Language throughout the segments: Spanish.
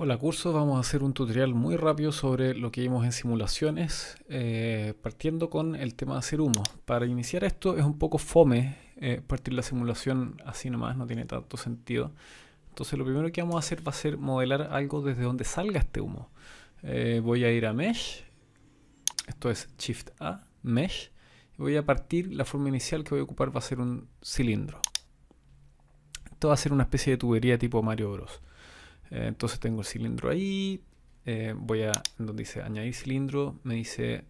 Hola curso, vamos a hacer un tutorial muy rápido sobre lo que vimos en simulaciones, partiendo con el tema de hacer humo. Para iniciar esto es un poco fome partir la simulación así nomás, no tiene tanto sentido. Entonces lo primero que vamos a hacer va a ser modelar algo desde donde salga este humo. Voy a ir a Mesh, esto es Shift A, Mesh, y voy a partir, la forma inicial que voy a ocupar va a ser un cilindro. Esto va a ser una especie de tubería tipo Mario Bros. Entonces tengo el cilindro ahí. Voy a donde dice añadir cilindro. Me dice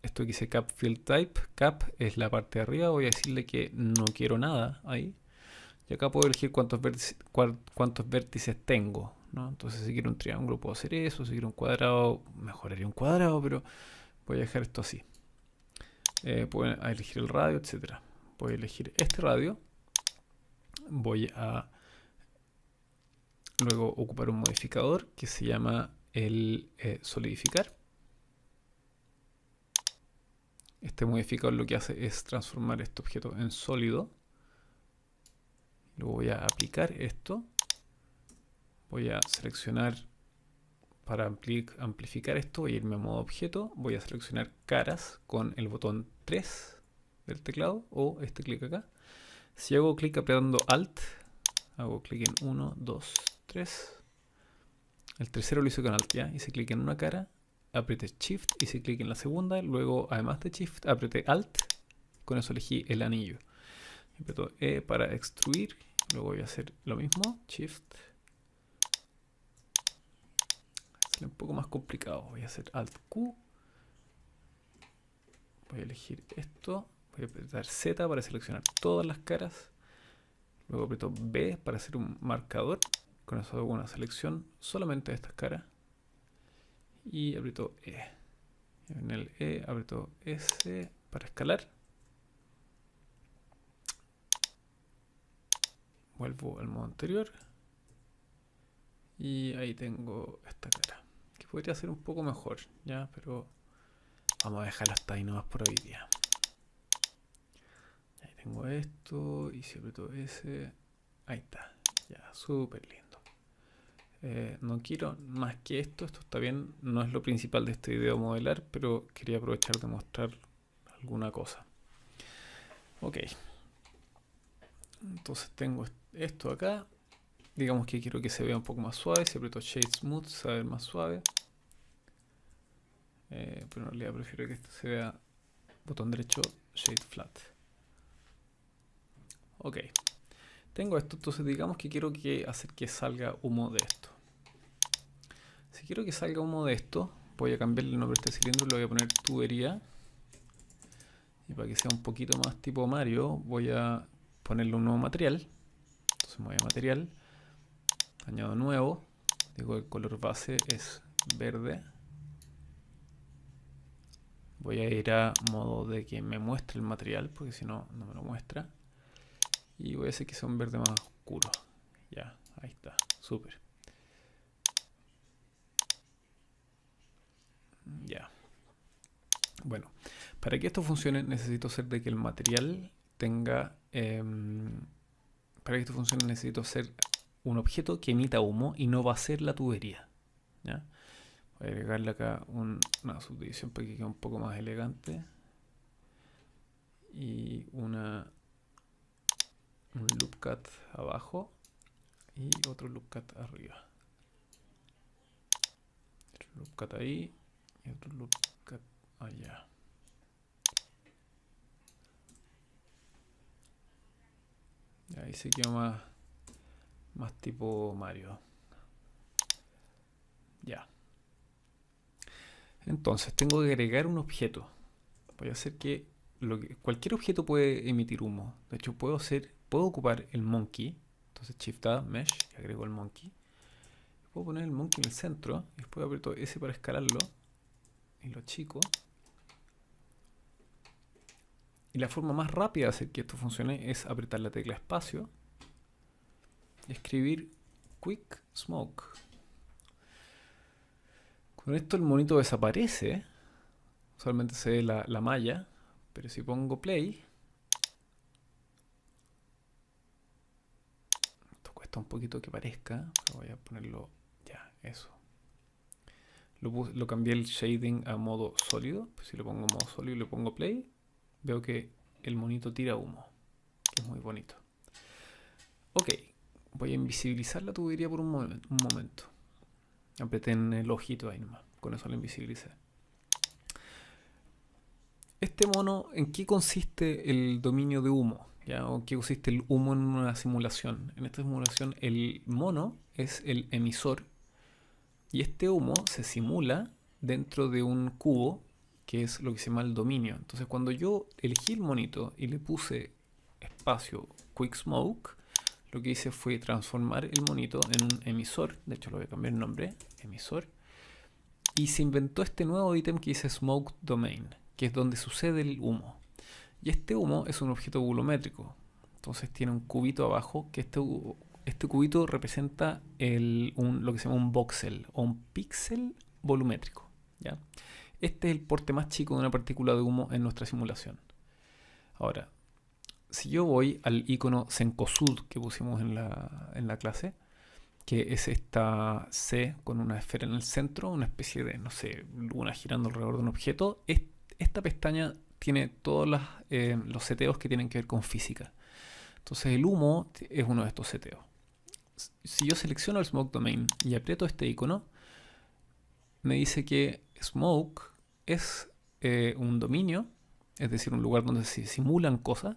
esto que dice cap field type. Cap es la parte de arriba. Voy a decirle que no quiero nada ahí. Y acá puedo elegir cuántos vértices tengo, ¿no? Entonces si quiero un triángulo puedo hacer eso. Si quiero un cuadrado, mejoraría un cuadrado, pero voy a dejar esto así. Puedo elegir el radio, etcétera. Voy a elegir este radio. Voy a luego ocupar un modificador que se llama el solidificar. Este modificador lo que hace es transformar este objeto en sólido. Luego voy a aplicar esto. Voy a seleccionar, para amplificar esto, voy a irme a modo objeto. Voy a seleccionar caras con el botón 3 del teclado o este clic acá. Si hago clic apretando Alt, hago clic en 1, 2, 3. El tercero lo hice con Alt, ¿ya? Hice clic en una cara, apreté Shift, hice clic en la segunda, luego además de Shift apreté Alt, con eso elegí el anillo. Aprieto E para extruir, luego voy a hacer lo mismo, Shift. Es un poco más complicado, voy a hacer Alt Q. Voy a elegir esto, voy a apretar Z para seleccionar todas las caras. Luego aprieto B para hacer un marcador, con eso hago una selección solamente de estas caras. Y aprieto E. En el E aprieto S para escalar. Vuelvo al modo anterior. Y ahí tengo esta cara. Que podría ser un poco mejor, ya, pero vamos a dejarlo hasta ahí nomás por hoy día. Ahí tengo esto. Y si aprieto S, ahí está. Ya, súper lindo. No quiero más que esto. Esto está bien. No es lo principal de este video modelar, pero quería aprovechar de mostrar alguna cosa. Ok. Entonces tengo esto acá. Digamos que quiero que se vea un poco más suave. Si aprieto Shade Smooth se va a ver más suave. Pero en realidad prefiero que este se vea botón derecho Shade Flat. Ok. Tengo esto, entonces digamos que quiero hacer que salga humo de esto. Si quiero que salga humo de esto, voy a cambiarle el nombre a este cilindro y le voy a poner tubería. Y para que sea un poquito más tipo Mario, voy a ponerle un nuevo material. Entonces me voy a material, añado nuevo, digo el color base es verde. Voy a ir a modo de que me muestre el material, porque si no, no me lo muestra. Y voy a hacer que sea un verde más oscuro. Ya, ahí está, súper. Ya. Bueno, para que esto funcione necesito hacer de que el material tenga... para que esto funcione necesito hacer un objeto que emita humo y no va a ser la tubería. ¿Ya? Voy a agregarle acá una subdivisión para que quede un poco más elegante. Y un loop cut abajo y otro loop cut arriba. Otro loop cut ahí y otro loop cut allá. Y ahí se quedó más tipo Mario. Ya. Entonces tengo que agregar un objeto. Voy a hacer que, cualquier objeto puede emitir humo. De hecho puedo ocupar el monkey. Entonces Shift A, Mesh, y agrego el monkey. Puedo poner el monkey en el centro y después aprieto S para escalarlo y lo achico. Y la forma más rápida de hacer que esto funcione es apretar la tecla espacio y escribir Quick Smoke. Con esto el monito desaparece. Solamente se ve la malla. Pero si pongo play, esto cuesta un poquito que parezca. Pero voy a ponerlo ya Eso. Lo cambié el shading a modo sólido. Pues si lo pongo en modo sólido y le pongo play, veo que el monito tira humo, que es muy bonito. Ok, voy a invisibilizar la tubería por un momento. Apreté en el ojito ahí nomás. Con eso lo invisibilicé. Este mono, ¿en qué consiste el dominio de humo? ¿Ya? ¿O en qué consiste el humo en una simulación? En esta simulación el mono es el emisor y este humo se simula dentro de un cubo que es lo que se llama el dominio. Entonces cuando yo elegí el monito y le puse espacio Quick Smoke, lo que hice fue transformar el monito en un emisor. De hecho lo voy a cambiar el nombre, emisor. Y se inventó este nuevo ítem que dice Smoke Domain, que es donde sucede el humo. Y este humo es un objeto volumétrico. Entonces tiene un cubito abajo, que este cubito representa lo que se llama un voxel o un píxel volumétrico. ¿Ya? Este es el porte más chico de una partícula de humo en nuestra simulación. Ahora, si yo voy al icono Cencosud que pusimos en la clase, que es esta C con una esfera en el centro, una especie de, no sé, luna girando alrededor de un objeto, esta pestaña tiene todos los seteos que tienen que ver con física. Entonces el humo es uno de estos seteos. Si yo selecciono el Smoke Domain y aprieto este icono, me dice que Smoke es un dominio, es decir, un lugar donde se simulan cosas,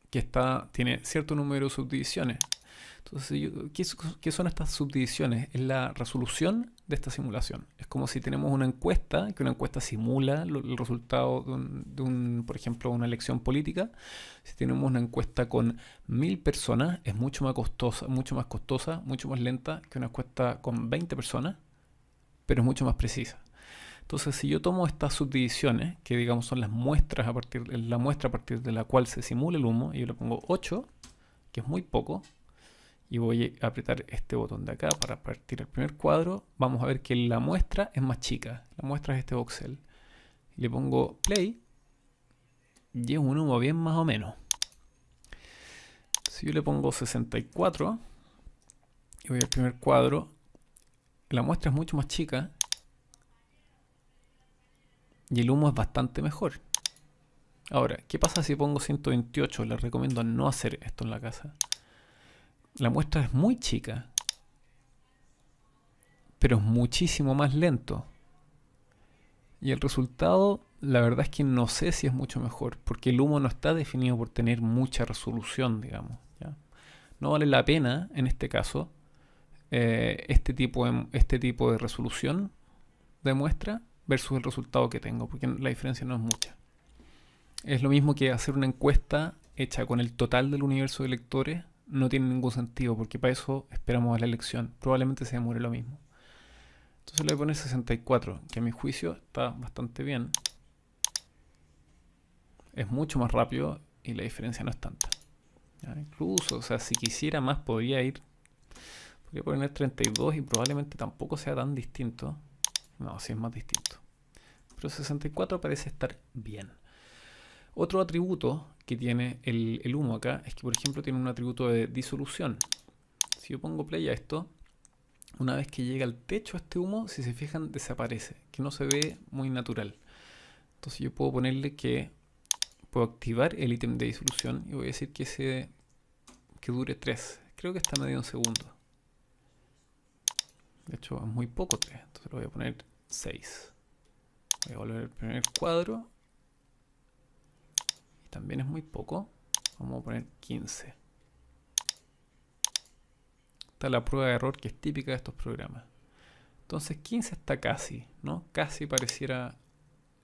que tiene cierto número de subdivisiones. Entonces, ¿qué son estas subdivisiones? Es la resolución de esta simulación. Es como si tenemos una encuesta, que una encuesta simula el resultado por ejemplo, una elección política. Si tenemos una encuesta con 1000 personas, es mucho más costosa, mucho más lenta que una encuesta con 20 personas, pero es mucho más precisa. Entonces, si yo tomo estas subdivisiones, que digamos son la muestra a partir de la cual se simula el humo, y yo le pongo 8, que es muy poco, y voy a apretar este botón de acá para partir el primer cuadro, vamos a ver que la muestra es más chica. La muestra es este voxel. Le pongo play y es un humo bien más o menos. Si yo le pongo 64 y voy al primer cuadro, la muestra es mucho más chica y el humo es bastante mejor. Ahora, ¿qué pasa si pongo 128? Les recomiendo no hacer esto en la casa. La muestra es muy chica, pero es muchísimo más lento. Y el resultado, la verdad es que no sé si es mucho mejor, porque el humo no está definido por tener mucha resolución, digamos. ¿Ya? No vale la pena, en este caso, este tipo de resolución de muestra versus el resultado que tengo, porque la diferencia no es mucha. Es lo mismo que hacer una encuesta hecha con el total del universo de lectores. No tiene ningún sentido, porque para eso esperamos a la elección. Probablemente se demore lo mismo. Entonces le voy a poner 64, que a mi juicio está bastante bien. Es mucho más rápido y la diferencia no es tanta. ¿Ya? Incluso, o sea, si quisiera más podría poner 32 y probablemente tampoco sea tan distinto. No, sí es más distinto. Pero 64 parece estar bien. Otro atributo que tiene el humo acá es que, por ejemplo, tiene un atributo de disolución. Si yo pongo play a esto, una vez que llega al techo este humo, si se fijan, desaparece, que no se ve muy natural. Entonces yo puedo ponerle que puedo activar el ítem de disolución y voy a decir que dure 3. Creo que está medio un segundo. De hecho, es muy poco 3, entonces lo voy a poner 6. Voy a volver al primer cuadro. Y también es muy poco. Vamos a poner 15. Está la prueba de error que es típica de estos programas. Entonces 15 está casi, ¿no? Casi pareciera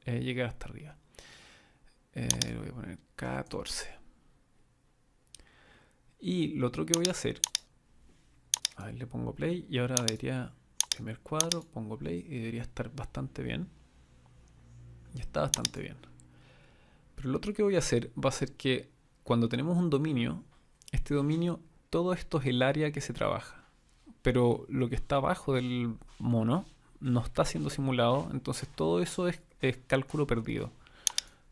llegar hasta arriba. Le voy a poner 14. Y lo otro que voy a hacer, a ver, le pongo play y ahora debería, primer cuadro, pongo play y debería estar bastante bien. Y está bastante bien. Pero lo otro que voy a hacer va a ser que cuando tenemos un dominio, este dominio, todo esto es el área que se trabaja. Pero lo que está abajo del mono no está siendo simulado, entonces todo eso es cálculo perdido.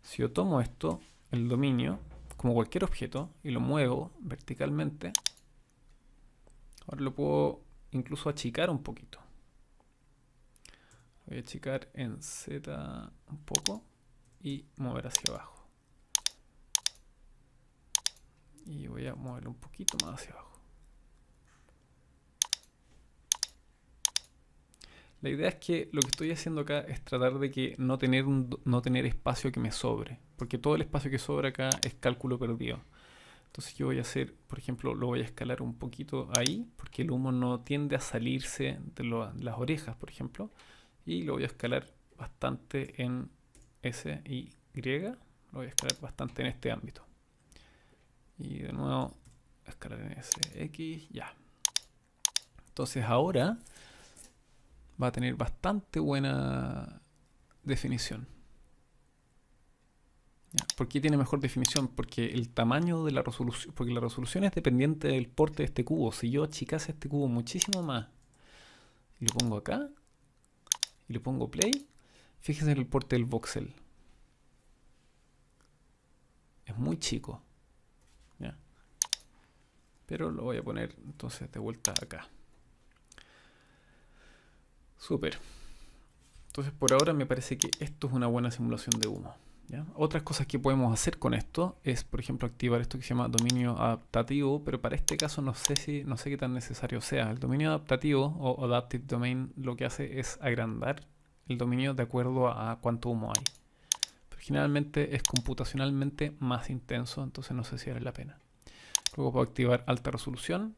Si yo tomo esto, el dominio, como cualquier objeto, y lo muevo verticalmente, ahora lo puedo incluso achicar un poquito. Voy a achicar en Z un poco y mover hacia abajo. Y voy a moverlo un poquito más hacia abajo. La idea es que lo que estoy haciendo acá es tratar de que no tener espacio que me sobre, porque todo el espacio que sobra acá es cálculo perdido. Entonces yo voy a hacer, por ejemplo, lo voy a escalar un poquito ahí, porque el humo no tiende a salirse de las orejas, por ejemplo. Y lo voy a escalar bastante en S y Y. Lo voy a escalar bastante en este ámbito. Y de nuevo, escalar en S, X, ya. Entonces ahora va a tener bastante buena definición. ¿Ya? ¿Por qué tiene mejor definición? Porque el tamaño de la resolución, porque la resolución es dependiente del porte de este cubo. Si yo achicase este cubo muchísimo más y lo pongo acá y le pongo play, fíjense en el porte del voxel. Es muy chico. ¿Ya? Pero lo voy a poner entonces de vuelta acá. Súper. Entonces por ahora me parece que esto es una buena simulación de humo. ¿Ya? Otras cosas que podemos hacer con esto es, por ejemplo, activar esto que se llama dominio adaptativo, pero para este caso no sé qué tan necesario sea. El dominio adaptativo o adaptive domain lo que hace es agrandar el dominio de acuerdo a cuánto humo hay. Pero generalmente es computacionalmente más intenso, entonces no sé si vale la pena. Luego puedo activar alta resolución,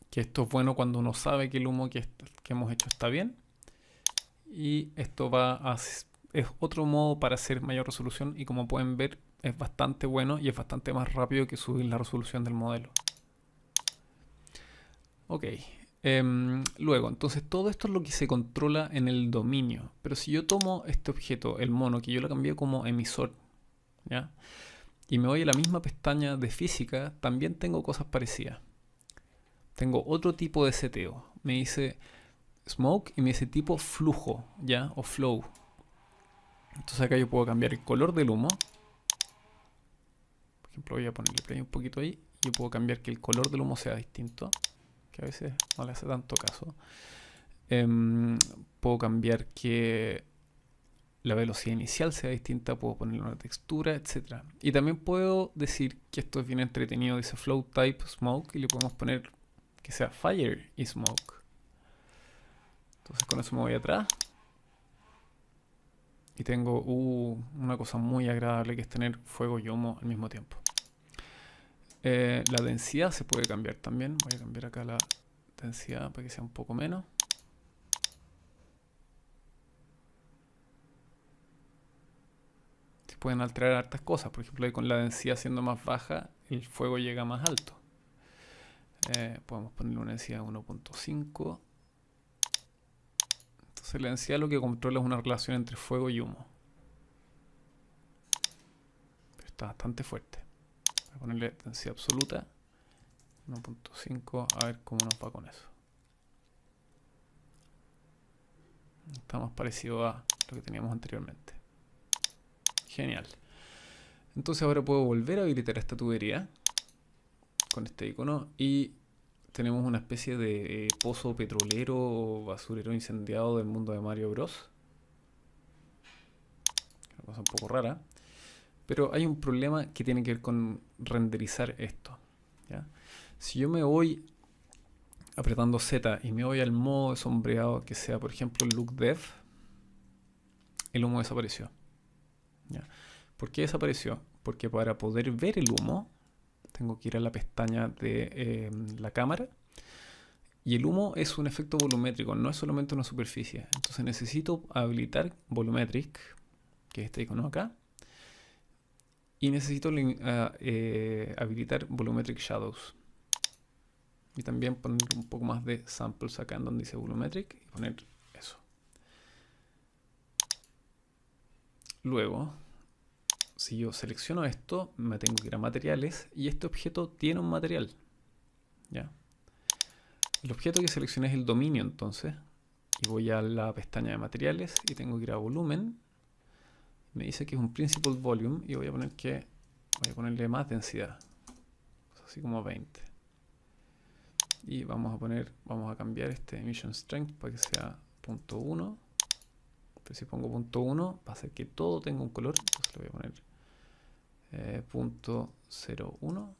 que esto es bueno cuando uno sabe que el humo que hemos hecho está bien. Y esto es otro modo para hacer mayor resolución y como pueden ver es bastante bueno y es bastante más rápido que subir la resolución del modelo. Ok, luego entonces todo esto es lo que se controla en el dominio, pero si yo tomo este objeto, el mono, que yo lo cambié como emisor, ¿ya? Y me voy a la misma pestaña de física, también tengo cosas parecidas. Tengo otro tipo de seteo, me dice smoke y me dice tipo flujo, ¿ya? O flow. Entonces acá yo puedo cambiar el color del humo. Por ejemplo, voy a ponerle play un poquito ahí. Y yo puedo cambiar que el color del humo sea distinto, que a veces no le hace tanto caso. Puedo cambiar que la velocidad inicial sea distinta, puedo ponerle una textura, etc. Y también puedo decir que esto es bien entretenido, dice flow type smoke, y le podemos poner que sea fire y smoke. Entonces con eso me voy atrás. Y tengo una cosa muy agradable que es tener fuego y humo al mismo tiempo. La densidad se puede cambiar también. Voy a cambiar acá la densidad para que sea un poco menos. Se pueden alterar hartas cosas. Por ejemplo, con la densidad siendo más baja, el fuego llega más alto. Podemos ponerle una densidad de 1.5. Entonces la densidad lo que controla es una relación entre fuego y humo. Pero está bastante fuerte. Voy a ponerle densidad absoluta 1.5, a ver cómo nos va con eso. Está más parecido a lo que teníamos anteriormente. Genial. Entonces ahora puedo volver a habilitar esta tubería con este icono y tenemos una especie de pozo petrolero o basurero incendiado del mundo de Mario Bros. Una cosa un poco rara. Pero hay un problema que tiene que ver con renderizar esto, ¿ya? Si yo me voy apretando Z y me voy al modo de sombreado que sea, por ejemplo, look dev, el humo desapareció, ¿ya? ¿Por qué desapareció? Porque para poder ver el humo tengo que ir a la pestaña de la cámara. Y el humo es un efecto volumétrico, no es solamente una superficie. Entonces necesito habilitar Volumetric, que es este icono acá. Y necesito habilitar Volumetric Shadows. Y también poner un poco más de samples acá en donde dice Volumetric. Y poner eso. Luego, si yo selecciono esto, me tengo que ir a materiales. Y este objeto tiene un material. ¿Ya? El objeto que seleccioné es el dominio entonces. Y voy a la pestaña de materiales y tengo que ir a volumen. Me dice que es un principal volume y voy a ponerle más densidad, así como 20. Y vamos a cambiar este emission strength para que sea 0.1. Entonces si pongo 0.1 va a hacer que todo tenga un color. Entonces le voy a poner 0.01.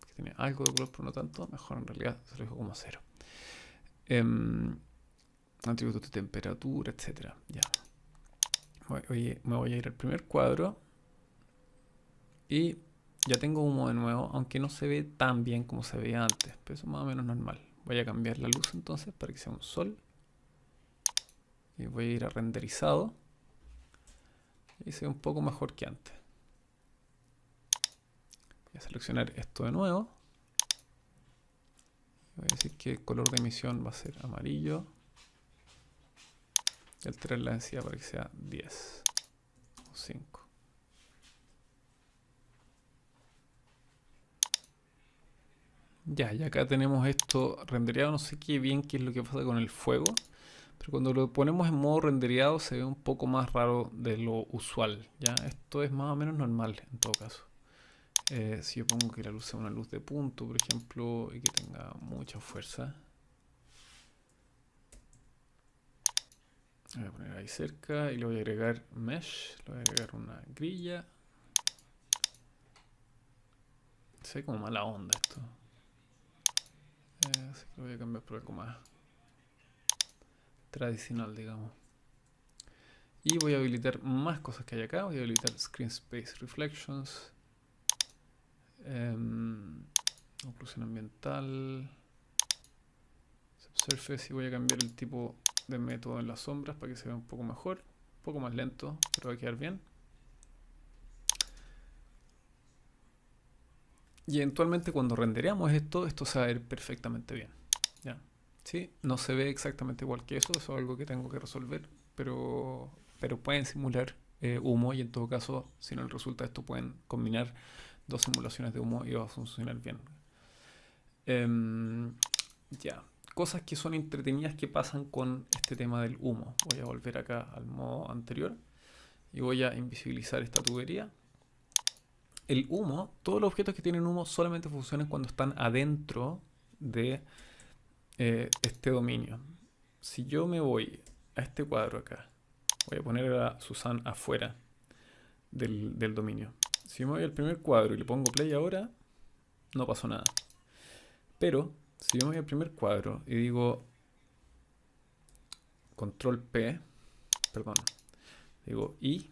Que tiene algo de color pero no tanto. Mejor en realidad se lo dejo como 0. Atributos de temperatura, etcétera. Ya. Me voy a ir al primer cuadro. Y ya tengo humo de nuevo, aunque no se ve tan bien como se veía antes, pero eso es más o menos normal. Voy a cambiar la luz entonces para que sea un sol. Y voy a ir a renderizado. Y se ve un poco mejor que antes. Voy a seleccionar esto de nuevo. Voy a decir que el color de emisión va a ser amarillo. Y alterar la densidad para que sea 10 o 5. Ya, y acá tenemos esto rendereado. No sé qué bien qué es lo que pasa con el fuego. Pero cuando lo ponemos en modo rendereado se ve un poco más raro de lo usual. Ya, esto es más o menos normal en todo caso. Si yo pongo que la luz sea una luz de punto, por ejemplo, y que tenga mucha fuerza. Lo voy a poner ahí cerca y le voy a agregar mesh. Le voy a agregar una grilla. Se ve como mala onda esto. Así que lo voy a cambiar por algo más tradicional, digamos. Y voy a habilitar más cosas que hay acá. Voy a habilitar Screen Space Reflections. Oclusión ambiental. Subsurface. Y voy a cambiar el tipo de método en las sombras para que se vea un poco mejor. Un poco más lento, pero va a quedar bien. Y eventualmente cuando rendereamos esto se va a ver perfectamente bien. ¿Ya? ¿Sí? No se ve exactamente igual que eso es algo que tengo que resolver, pero pueden simular humo y en todo caso, si no les resulta esto, pueden combinar dos simulaciones de humo y va a funcionar bien. Ya, cosas que son entretenidas que pasan con este tema del humo. Voy a volver acá al modo anterior y voy a invisibilizar esta tubería. El humo, todos los objetos que tienen humo solamente funcionan cuando están adentro de este dominio. Si yo me voy a este cuadro acá, voy a poner a Susan afuera del dominio. Si me voy al primer cuadro y le pongo play ahora, no pasó nada. Pero si yo me voy al primer cuadro y digo control P, perdón, digo I,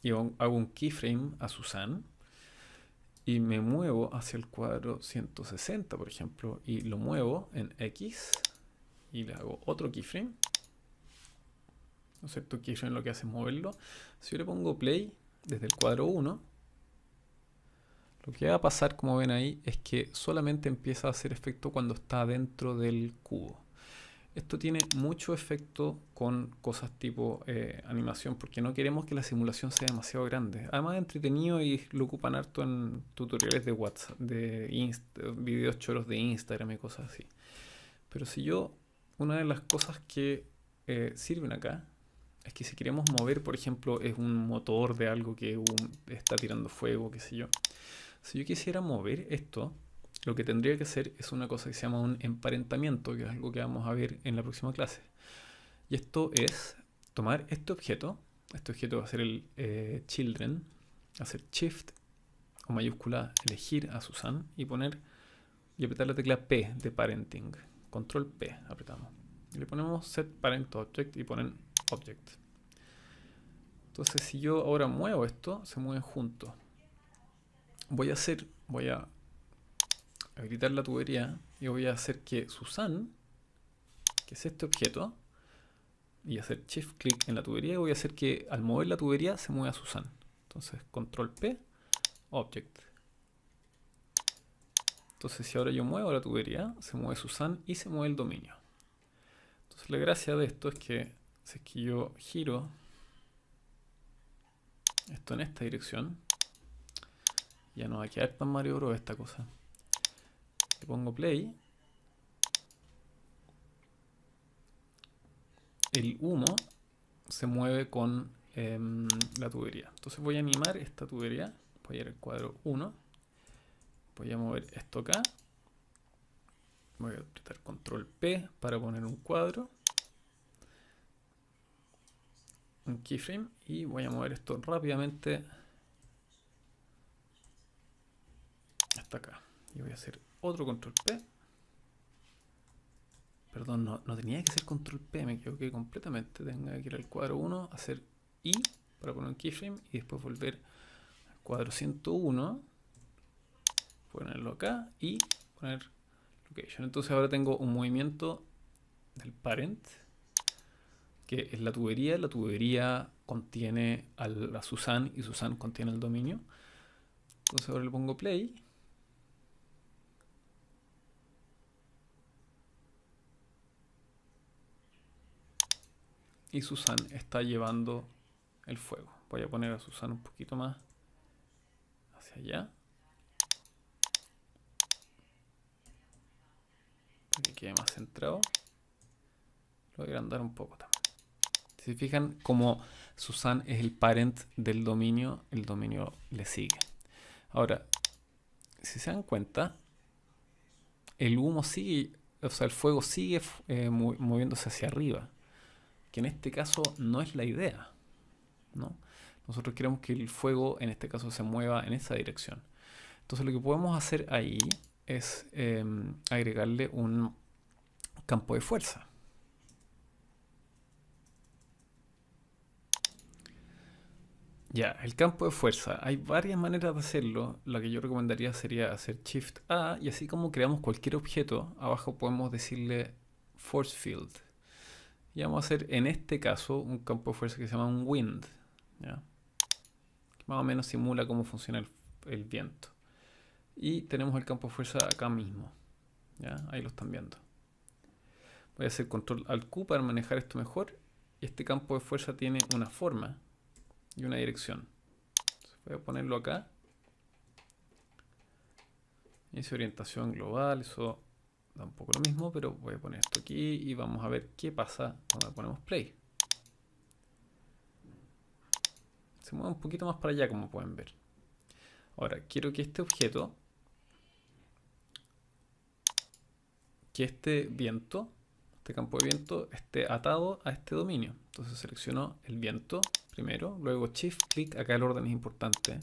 y hago un keyframe a Susan y me muevo hacia el cuadro 160, por ejemplo, y lo muevo en X y le hago otro keyframe. ¿No es cierto? Keyframe lo que hace es moverlo. Si yo le pongo play desde el cuadro 1, lo que va a pasar, como ven ahí, es que solamente empieza a hacer efecto cuando está dentro del cubo. Esto tiene mucho efecto con cosas tipo animación, porque no queremos que la simulación sea demasiado grande. Además es entretenido y lo ocupan harto en tutoriales de WhatsApp, videos choros de Instagram y cosas así. Pero si yo, una de las cosas que sirven acá, es que si queremos mover, por ejemplo, es un motor de algo que está tirando fuego, qué sé yo. Si yo quisiera mover esto, lo que tendría que hacer es una cosa que se llama un emparentamiento, que es algo que vamos a ver en la próxima clase. Y esto es tomar este objeto va a ser el children, hacer shift o mayúscula, elegir a Susan y apretar la tecla P de parenting. Control P apretamos. Y le ponemos set parent object y ponen object. Entonces si yo ahora muevo esto, se mueven juntos. Voy a habilitar la tubería y voy a hacer que Susan, que es este objeto, y hacer shift click en la tubería y voy a hacer que al mover la tubería se mueva Susan. Entonces control P, object. Entonces si ahora yo muevo la tubería, se mueve Susan y se mueve el dominio. Entonces la gracia de esto es que si es que yo giro esto en esta dirección, ya no va a quedar tan Mario Bros esta cosa. Le pongo play. El humo se mueve con la tubería. Entonces voy a animar esta tubería. Voy a ir al cuadro 1. Voy a mover esto acá. Voy a apretar control P para poner un cuadro, un keyframe, y voy a mover esto rápidamente hasta acá. Y voy a hacer otro control P. Perdón, no tenía que hacer control P, me equivoqué completamente. Tengo que ir al cuadro 1, hacer I para poner un keyframe y después volver al cuadro 101, ponerlo acá y poner location. Entonces ahora tengo un movimiento del parent, que es la tubería. La tubería contiene a Susan y Susan contiene el dominio. Entonces ahora le pongo play. Y Susan está llevando el fuego. Voy a poner a Susan un poquito más hacia allá, para que quede más centrado. Lo voy a agrandar un poco también. Si se fijan, como Susan es el parent del dominio, el dominio le sigue. Ahora, si se dan cuenta, el humo sigue, o sea, el fuego sigue moviéndose hacia arriba, que en este caso no es la idea, ¿no? Nosotros queremos que el fuego en este caso se mueva en esa dirección. Entonces lo que podemos hacer ahí es agregarle un campo de fuerza. Ya, el campo de fuerza. Hay varias maneras de hacerlo. La que yo recomendaría sería hacer Shift A y así como creamos cualquier objeto, abajo podemos decirle Force Field. Y vamos a hacer en este caso un campo de fuerza que se llama un Wind, ¿ya? Que más o menos simula cómo funciona el viento. Y tenemos el campo de fuerza acá mismo, ¿ya? Ahí lo están viendo. Voy a hacer Control Alt Q para manejar esto mejor. Y este campo de fuerza tiene una forma y una dirección. Entonces voy a ponerlo acá. Inicio orientación global, eso da un poco lo mismo, pero voy a poner esto aquí y vamos a ver qué pasa cuando le ponemos play. Se mueve un poquito más para allá, como pueden ver. Ahora, quiero que este objeto, que este viento, este campo de viento, esté atado a este dominio. Entonces selecciono el viento primero, luego Shift Click, acá el orden es importante.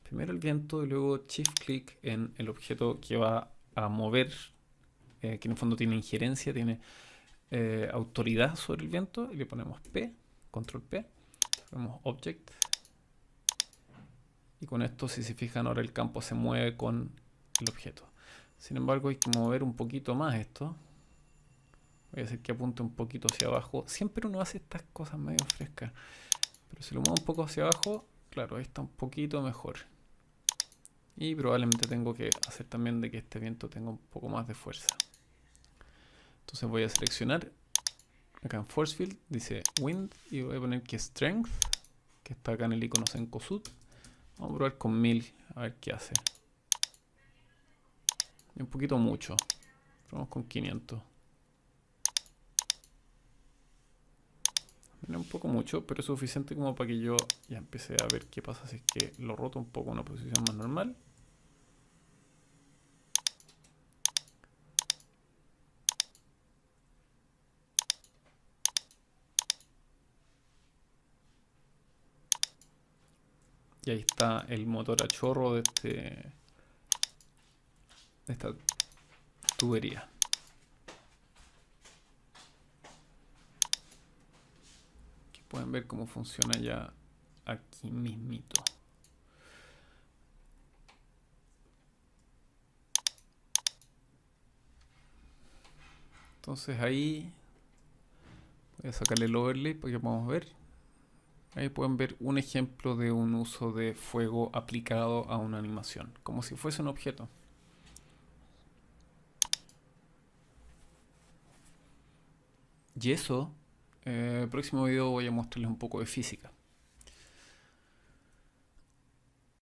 Primero el viento y luego Shift Click en el objeto que va a mover, que en el fondo tiene injerencia, tiene autoridad sobre el viento, y le ponemos P, Control P, ponemos Object. Y con esto, si se fijan, ahora el campo se mueve con el objeto. Sin embargo, hay que mover un poquito más esto. Voy a hacer que apunte un poquito hacia abajo. Siempre uno hace estas cosas medio frescas. Pero si lo muevo un poco hacia abajo, claro, ahí está un poquito mejor. Y probablemente tengo que hacer también de que este viento tenga un poco más de fuerza. Entonces voy a seleccionar acá en Force Field, dice Wind, y voy a poner que Strength, que está acá en el icono Senkosud. Vamos a probar con 1000, a ver qué hace. Y un poquito mucho. Probamos con 500. Viene un poco mucho, pero es suficiente como para que yo ya empiece a ver qué pasa si es que lo roto un poco a una posición más normal. Y ahí está el motor a chorro de esta tubería. Aquí pueden ver cómo funciona ya aquí mismito. Entonces ahí voy a sacarle el overlay para que podamos ver. Ahí pueden ver un ejemplo de un uso de fuego aplicado a una animación, como si fuese un objeto. Y eso, próximo video voy a mostrarles un poco de física.